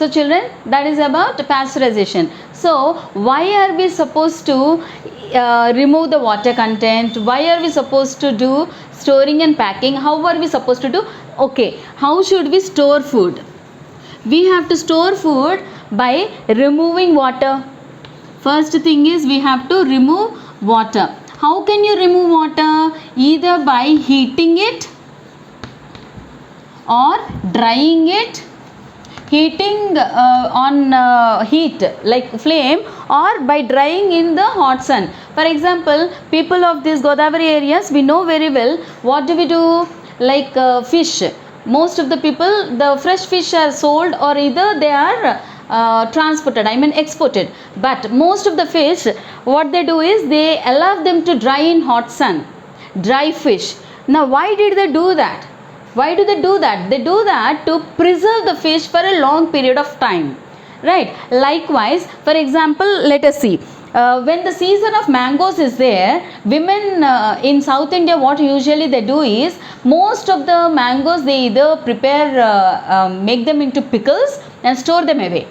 So children, that is about pasteurization. So why are we supposed to remove the water content? Why are we supposed to do storing and packing? How are we supposed to do? Okay, how should we store food? We have to store food by removing water. First thing is we have to remove water. How can you remove water? Either by heating it or drying it. Heating on heat like flame, or by drying in the hot sun. For example, people of these Godavari areas, we know very well what do we do, like fish. Most of the people, the fresh fish are sold, or either they are transported, I mean exported. But most of the fish, what they do is they allow them to dry in hot sun, dry fish. Now why did they do that? Why do they do that? They do that to preserve the fish for a long period of time, right? Likewise, for example, let us see, when the season of mangoes is there, women in South India, what usually they do is, most of the mangoes they either prepare, make them into pickles and store them away.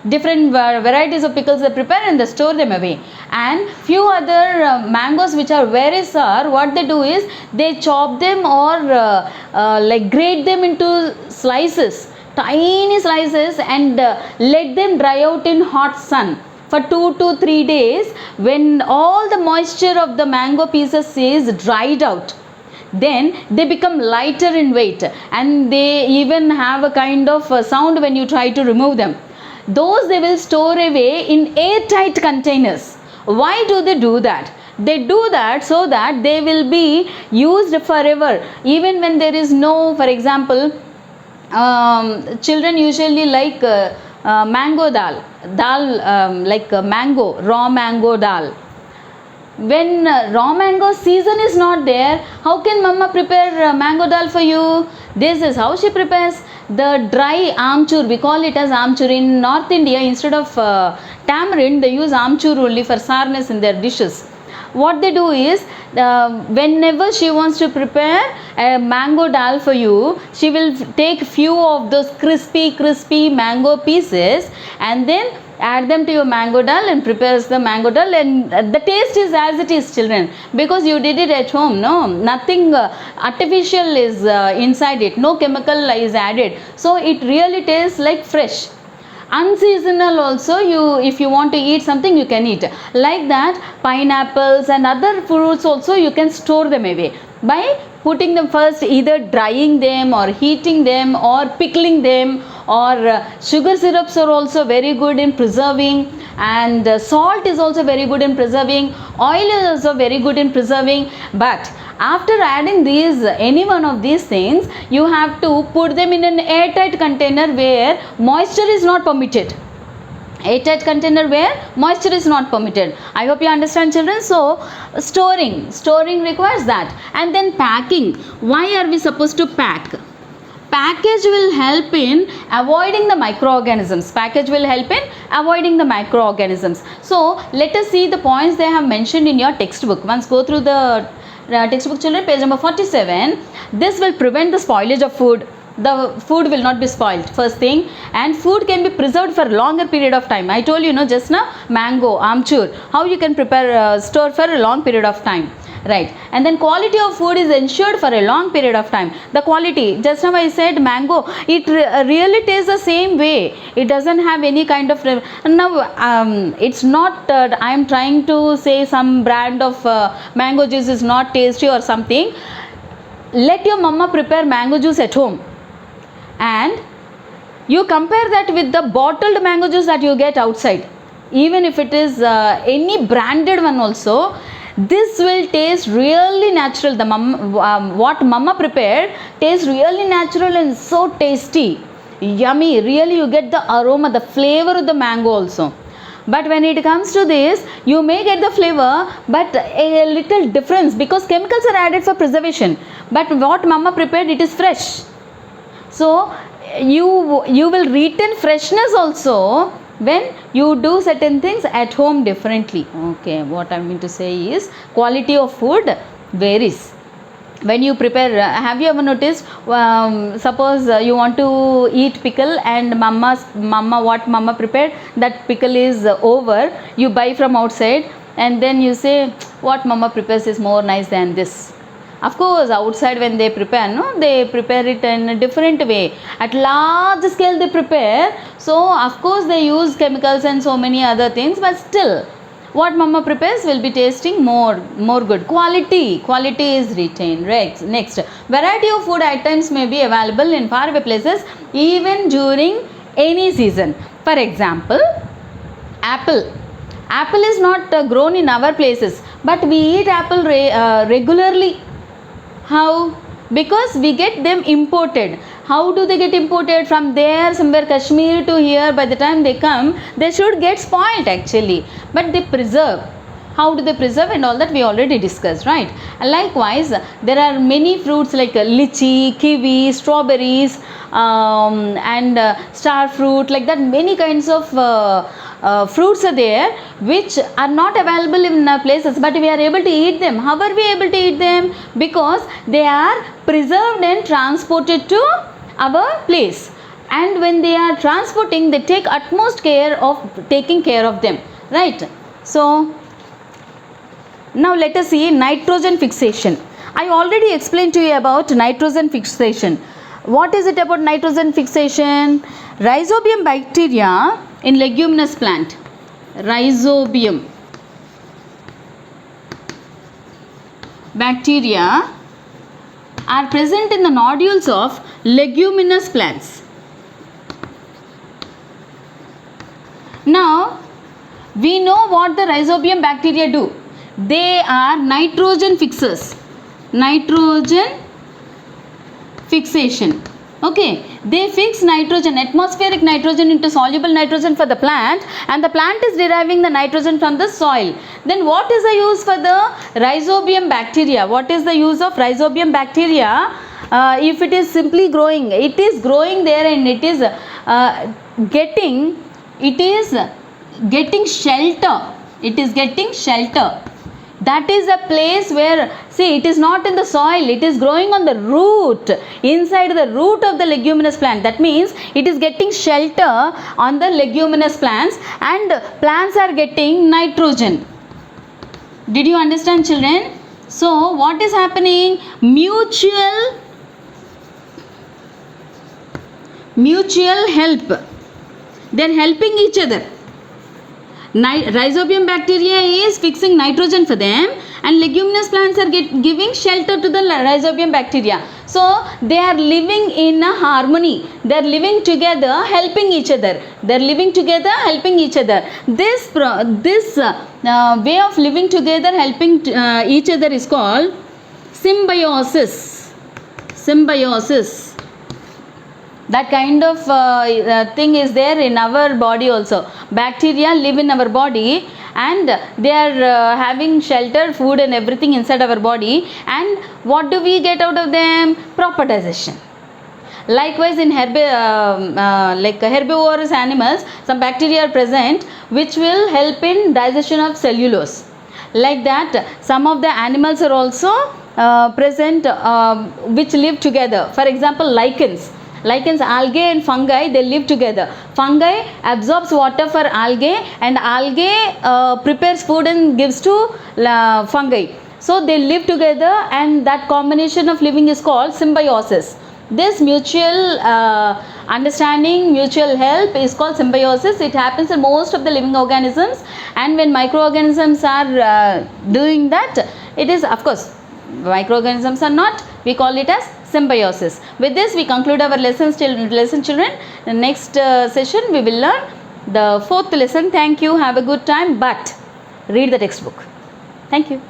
Different varieties of pickles they prepare and they store them away. And few other mangoes which are very sour, what they do is they chop them, or like grate them into slices, tiny slices, and let them dry out in hot sun for 2 to 3 days. When all the moisture of the mango pieces is dried out, then they become lighter in weight, and they even have a kind of sound when you try to remove them. Those they will store away in airtight containers. Why do they do that? They do that so that they will be used forever, even when there is no, for example, children usually like mango dal, like mango, raw mango dal. When raw mango season is not there, how can mama prepare mango dal for you? This is how she prepares. The dry amchur, we call it as amchur. In North India, instead of tamarind, they use amchur only for sourness in their dishes. What they do is, whenever she wants to prepare a mango dal for you, she will take few of those crispy mango pieces and then add them to your mango dal and prepares the mango dal, and the taste is as it is, children, because you did it at home. No, nothing artificial is inside it, no chemical is added, so it really tastes like fresh. Unseasonal also, you, if you want to eat something, you can eat. Like that, pineapples and other fruits also you can store them away by putting them first, either drying them or heating them or pickling them, or sugar syrups are also very good in preserving, and salt is also very good in preserving, oil is also very good in preserving. But after adding these, any one of these things, you have to put them in an airtight container where moisture is not permitted. Airtight container where moisture is not permitted. I hope you understand, children. So storing requires that. And then packing. Why are we supposed to pack? Package will help in avoiding the microorganisms. Package will help in avoiding the microorganisms. So let us see the points they have mentioned in your textbook. Once go through the textbook, children, page number 47. This will prevent the spoilage of food. The food will not be spoiled, first thing, and food can be preserved for a longer period of time. I told you, just now, mango, amchur, how you can prepare, store for a long period of time, right? And then quality of food is ensured for a long period of time. The quality, just now I said mango, it really tastes the same way. It doesn't have any kind of, now it's not, I am trying to say some brand of mango juice is not tasty or something. Let your mama prepare mango juice at home, and you compare that with the bottled mango juice that you get outside. Even if it is any branded one also, this will taste really natural. The what mama prepared tastes really natural and so tasty, yummy. Really, you get the aroma, the flavor of the mango also. But when it comes to this, you may get the flavor, but a little difference, because chemicals are added for preservation. But what mama prepared, it is fresh. So you will retain freshness also when you do certain things at home differently. Okay, what I mean to say is, quality of food varies. when you prepare, have you ever noticed, suppose you want to eat pickle and mama what mama prepared, that pickle is over, you buy from outside and then you say what mama prepares is more nice than this. Of course outside when they prepare, no, they prepare it in a different way, at large scale they prepare, so of course they use chemicals and so many other things, but still what mama prepares will be tasting more good. Quality is retained. Right. Next, variety of food items may be available in faraway places even during any season. For example, apple is not grown in our places, but we eat apple regularly. How? Because we get them imported. How do they get imported? From there, somewhere Kashmir to here, by the time they come, they should get spoiled actually. But they preserve. How do they preserve and all that we already discussed, right? And likewise, there are many fruits like lychee, kiwi, strawberries, and star fruit, like that. Many kinds of fruits are there which are not available in places, but we are able to eat them. How are we able to eat them? Because they are preserved and transported to our place, and when they are transporting, they take utmost care of taking care of them, right? So now let us see nitrogen fixation. I already explained to you about nitrogen fixation. What is it about nitrogen fixation? Rhizobium bacteria in leguminous plant, rhizobium bacteria are present in the nodules of leguminous plants. Now we know what the rhizobium bacteria do. They are nitrogen fixers. Nitrogen fixation. Okay, they fix nitrogen, atmospheric nitrogen, into soluble nitrogen for the plant, and the plant is deriving the nitrogen from the soil. Then what is the use for the rhizobium bacteria? What is the use of rhizobium bacteria? If it is simply growing, it is growing there and it is getting shelter. It is getting shelter. That is a place where, see, it is not in the soil, it is growing on the root, inside the root of the leguminous plant. That means it is getting shelter on the leguminous plants, and plants are getting nitrogen. Did you understand, children? So what is happening? Mutual help. They are helping each other. Rhizobium bacteria is fixing nitrogen for them, and leguminous plants are giving shelter to the rhizobium bacteria. So they are living in a harmony. They are living together, helping each other. They are living together, helping each other. This way of living together, helping each other is called symbiosis. Symbiosis. That kind of thing is there in our body also. Bacteria live in our body, and they are having shelter, food and everything inside our body. And what do we get out of them? Proper digestion. Likewise, in herbivorous animals, some bacteria are present which will help in digestion of cellulose. Like that, some of the animals are also present which live together. For example, lichens, algae and fungi, they live together. Fungi absorbs water for algae, and algae prepares food and gives to fungi. So they live together, and that combination of living is called symbiosis. This mutual understanding, mutual help is called symbiosis. It happens in most of the living organisms, and when microorganisms are doing that, it is, of course, microorganisms are not, we call it as symbiosis. With this we conclude our lesson, children. The next session we will learn the 4th lesson. Thank you. Have a good time, but read the textbook. Thank you.